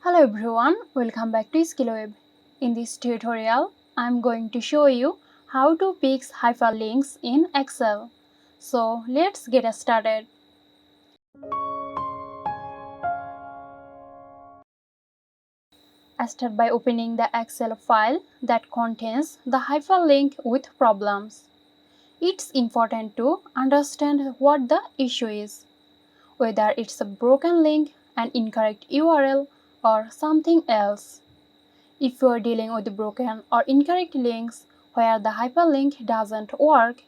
Hello everyone, welcome back to SkillWeb. In this tutorial, I am going to show you how to fix hyperlinks in Excel. So let's get started. I start by opening the Excel file that contains the hyperlink with problems. It's important to understand what the issue is, whether it's a broken link, an incorrect URL, or something else. If you are dealing with broken or incorrect links where the hyperlink doesn't work,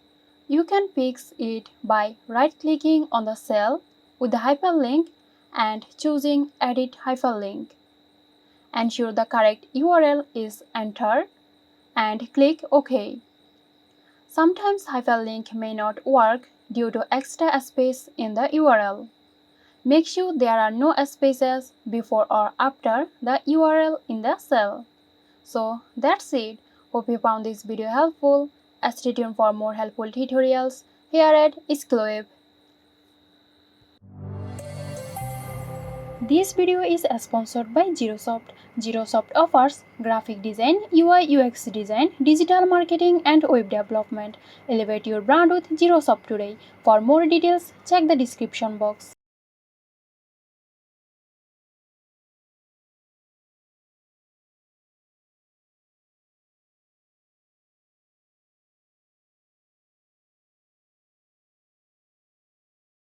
you can fix it by right-clicking on the cell with the hyperlink and choosing Edit Hyperlink. Ensure the correct URL is entered and click OK. Sometimes hyperlink may not work due to extra space in the URL. Make sure there are no spaces before or after the URL in the cell. So that's it. Hope you found this video helpful. Stay tuned for more helpful tutorials here at SkillWeb. This video is sponsored by Xirosoft. Xirosoft offers graphic design, UI UX design, digital marketing and web development. Elevate your brand with Xirosoft today. For more details, check the description box.